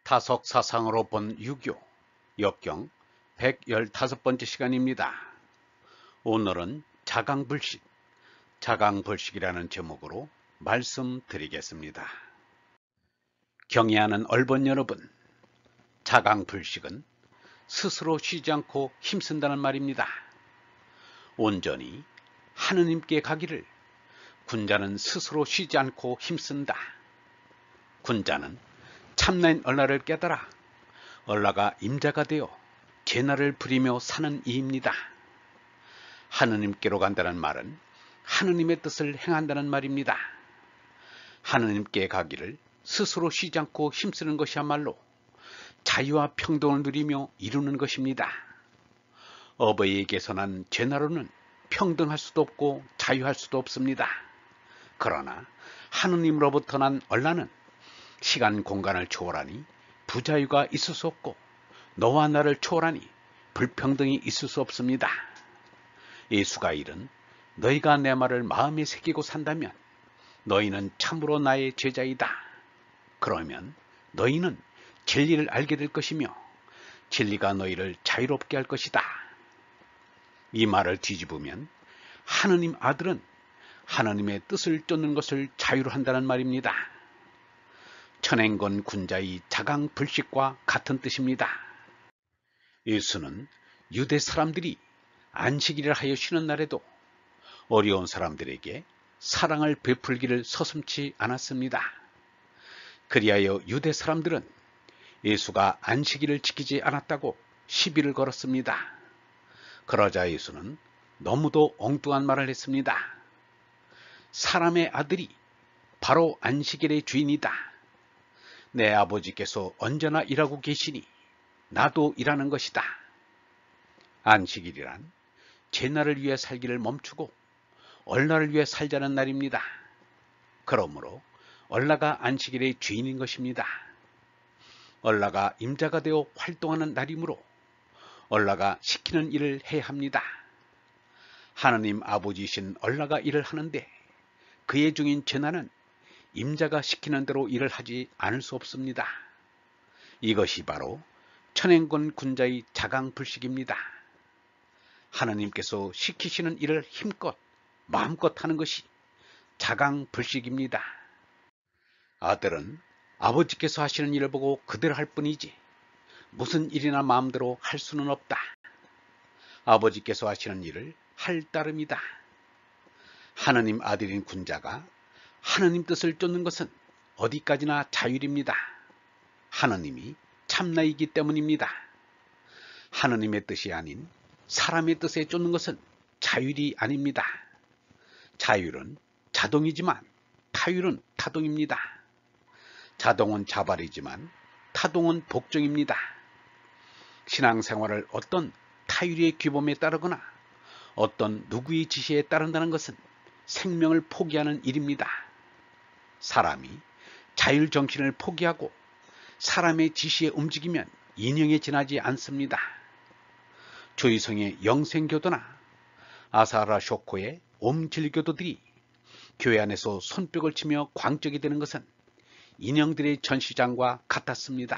타석사상으로 본 유교, 역경 115번째 시간입니다. 오늘은 자강불식, 자강불식이라는 제목으로 말씀드리겠습니다. 경애하는 얼본 여러분, 자강불식은 스스로 쉬지 않고 힘쓴다는 말입니다. 온전히 하느님께 가기를 군자는 스스로 쉬지 않고 힘쓴다. 군자는 참나인 얼라를 깨달아 얼라가 임자가 되어 제나를 부리며 사는 이입니다. 하느님께로 간다는 말은 하느님의 뜻을 행한다는 말입니다. 하느님께 가기를 스스로 쉬지 않고 힘쓰는 것이야말로 자유와 평등을 누리며 이루는 것입니다. 어버이에게서 난 제나로는 평등할 수도 없고 자유할 수도 없습니다. 그러나 하느님으로부터 난 얼라는 시간 공간을 초월하니 부자유가 있을 수 없고 너와 나를 초월하니 불평등이 있을 수 없습니다. 예수가 이른 너희가 내 말을 마음에 새기고 산다면 너희는 참으로 나의 제자이다. 그러면 너희는 진리를 알게 될 것이며 진리가 너희를 자유롭게 할 것이다. 이 말을 뒤집으면 하느님 아들은 하느님의 뜻을 쫓는 것을 자유로 한다는 말입니다. 천행권 군자의 자강불식과 같은 뜻입니다. 예수는 유대 사람들이 안식일을 하여 쉬는 날에도 어려운 사람들에게 사랑을 베풀기를 서슴지 않았습니다. 그리하여 유대 사람들은 예수가 안식일을 지키지 않았다고 시비를 걸었습니다. 그러자 예수는 너무도 엉뚱한 말을 했습니다. 사람의 아들이 바로 안식일의 주인이다. 내 아버지께서 언제나 일하고 계시니 나도 일하는 것이다. 안식일이란 제날을 위해 살기를 멈추고 얼라를 위해 살자는 날입니다. 그러므로 얼라가 안식일의 주인인 것입니다. 얼라가 임자가 되어 활동하는 날이므로 얼라가 시키는 일을 해야 합니다. 하느님 아버지이신 얼라가 일을 하는데 그의 중인 제나는 임자가 시키는 대로 일을 하지 않을 수 없습니다. 이것이 바로 천행권 군자의 자강불식입니다. 하느님께서 시키시는 일을 힘껏 마음껏 하는 것이 자강불식입니다. 아들은 아버지께서 하시는 일을 보고 그대로 할 뿐이지 무슨 일이나 마음대로 할 수는 없다. 아버지께서 하시는 일을 할 따름이다. 하느님 아들인 군자가 하느님 뜻을 쫓는 것은 어디까지나 자율입니다. 하느님이 참나이기 때문입니다. 하느님의 뜻이 아닌 사람의 뜻에 쫓는 것은 자율이 아닙니다. 자율은 자동이지만 타율은 타동입니다. 자동은 자발이지만 타동은 복종입니다. 신앙생활을 어떤 타율의 규범에 따르거나 어떤 누구의 지시에 따른다는 것은 생명을 포기하는 일입니다. 사람이 자율정신을 포기하고 사람의 지시에 움직이면 인형에 지나지 않습니다. 조이성의 영생교도나 아사라 쇼코의 옴진리교도들이 교회 안에서 손뼉을 치며 광적이 되는 것은 인형들의 전시장과 같았습니다.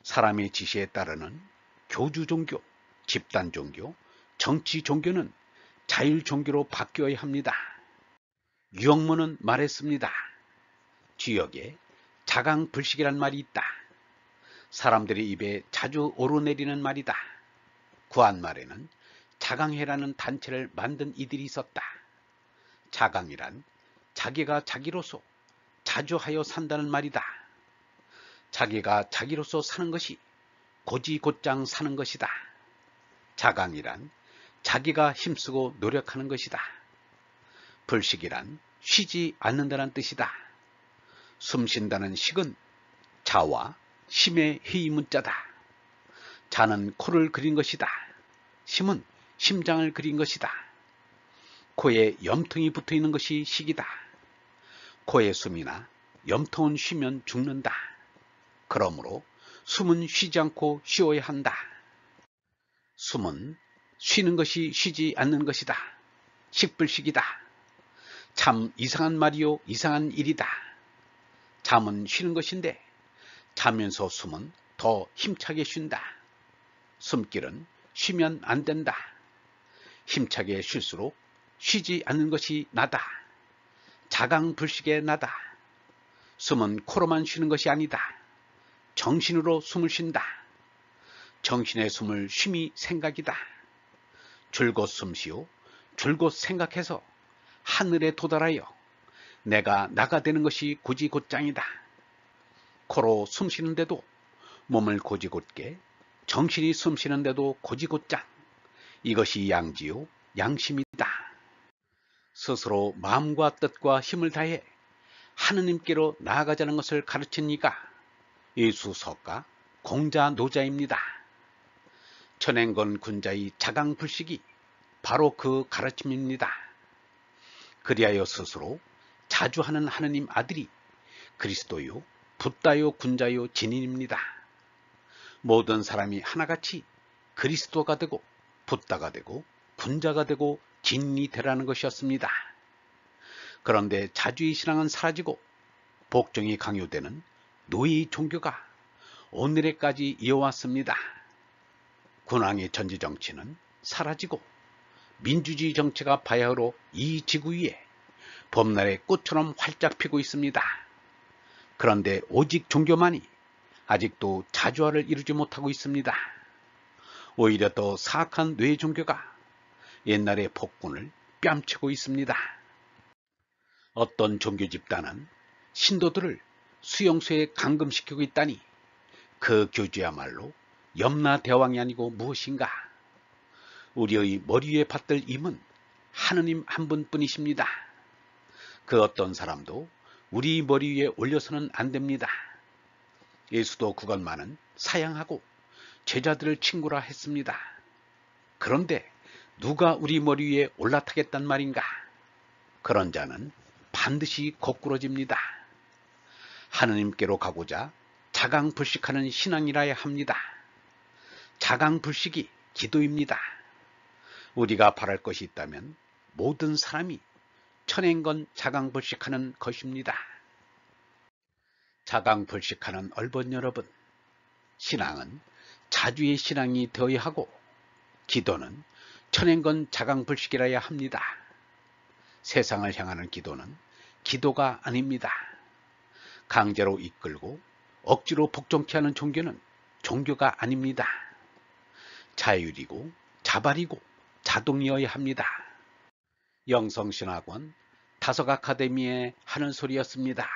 사람의 지시에 따르는 교주 종교, 집단 종교, 정치 종교는 자율 종교로 바뀌어야 합니다. 유영문은 말했습니다. 지역에 자강불식이란 말이 있다. 사람들의 입에 자주 오르내리는 말이다. 구한말에는 자강회라는 단체를 만든 이들이 있었다. 자강이란 자기가 자기로서 자주하여 산다는 말이다. 자기가 자기로서 사는 것이 고지곧장 사는 것이다. 자강이란 자기가 힘쓰고 노력하는 것이다. 불식이란 쉬지 않는다는 뜻이다. 숨쉰다는 식은 자와 심의 회의문자다. 자는 코를 그린 것이다. 심은 심장을 그린 것이다. 코에 염통이 붙어 있는 것이 식이다. 코에 숨이나 염통은 쉬면 죽는다. 그러므로 숨은 쉬지 않고 쉬어야 한다. 숨은 쉬는 것이 쉬지 않는 것이다. 식불식이다. 참 이상한 말이요 이상한 일이다. 잠은 쉬는 것인데 자면서 숨은 더 힘차게 쉰다. 숨길은 쉬면 안 된다. 힘차게 쉴수록 쉬지 않는 것이 나다. 자강불식의 나다. 숨은 코로만 쉬는 것이 아니다. 정신으로 숨을 쉰다. 정신의 숨을 쉼이 생각이다. 줄곧 숨쉬어 줄곧 생각해서 하늘에 도달하여 내가 나가 되는 것이 고지곧장이다. 코로 숨쉬는데도 몸을 고지곧게, 정신이 숨쉬는데도 고지곧장. 이것이 양지요 양심이다. 스스로 마음과 뜻과 힘을 다해 하느님께로 나아가자는 것을 가르친 이가 예수석가 공자노자입니다. 천행건 군자의 자강불식이 바로 그 가르침입니다. 그리하여 스스로 자주 하는 하느님 아들이 그리스도요 붓다요 군자요 진인입니다. 모든 사람이 하나같이 그리스도가 되고 붓다가 되고 군자가 되고 진인이 되라는 것이었습니다. 그런데 자주의 신앙은 사라지고 복종이 강요되는 노예의 종교가 오늘에까지 이어왔습니다. 군왕의 전지정치는 사라지고 민주주의 정치가 바야흐로 이 지구 위에 봄날의 꽃처럼 활짝 피고 있습니다. 그런데 오직 종교만이 아직도 자주화를 이루지 못하고 있습니다. 오히려 더 사악한 뇌 종교가 옛날의 폭군을 뺨치고 있습니다. 어떤 종교 집단은 신도들을 수용소에 감금시키고 있다니 그 교주야말로 염라대왕이 아니고 무엇인가. 우리의 머리 위에 받들 임은 하느님 한 분뿐이십니다. 그 어떤 사람도 우리 머리 위에 올려서는 안 됩니다. 예수도 그것만은 사양하고 제자들을 친구라 했습니다. 그런데 누가 우리 머리 위에 올라타겠단 말인가? 그런 자는 반드시 거꾸러집니다. 하느님께로 가고자 자강불식하는 신앙이라야 합니다. 자강불식이 기도입니다. 우리가 바랄 것이 있다면 모든 사람이 천행건 자강불식하는 것입니다. 자강불식하는 얼번 여러분, 신앙은 자주의 신앙이 되어야 하고 기도는 천행건 자강불식이라야 합니다. 세상을 향하는 기도는 기도가 아닙니다. 강제로 이끌고 억지로 복종케 하는 종교는 종교가 아닙니다. 자율이고 자발이고 자동이어야 합니다. 영성신학원 다석아카데미의 하는 소리였습니다.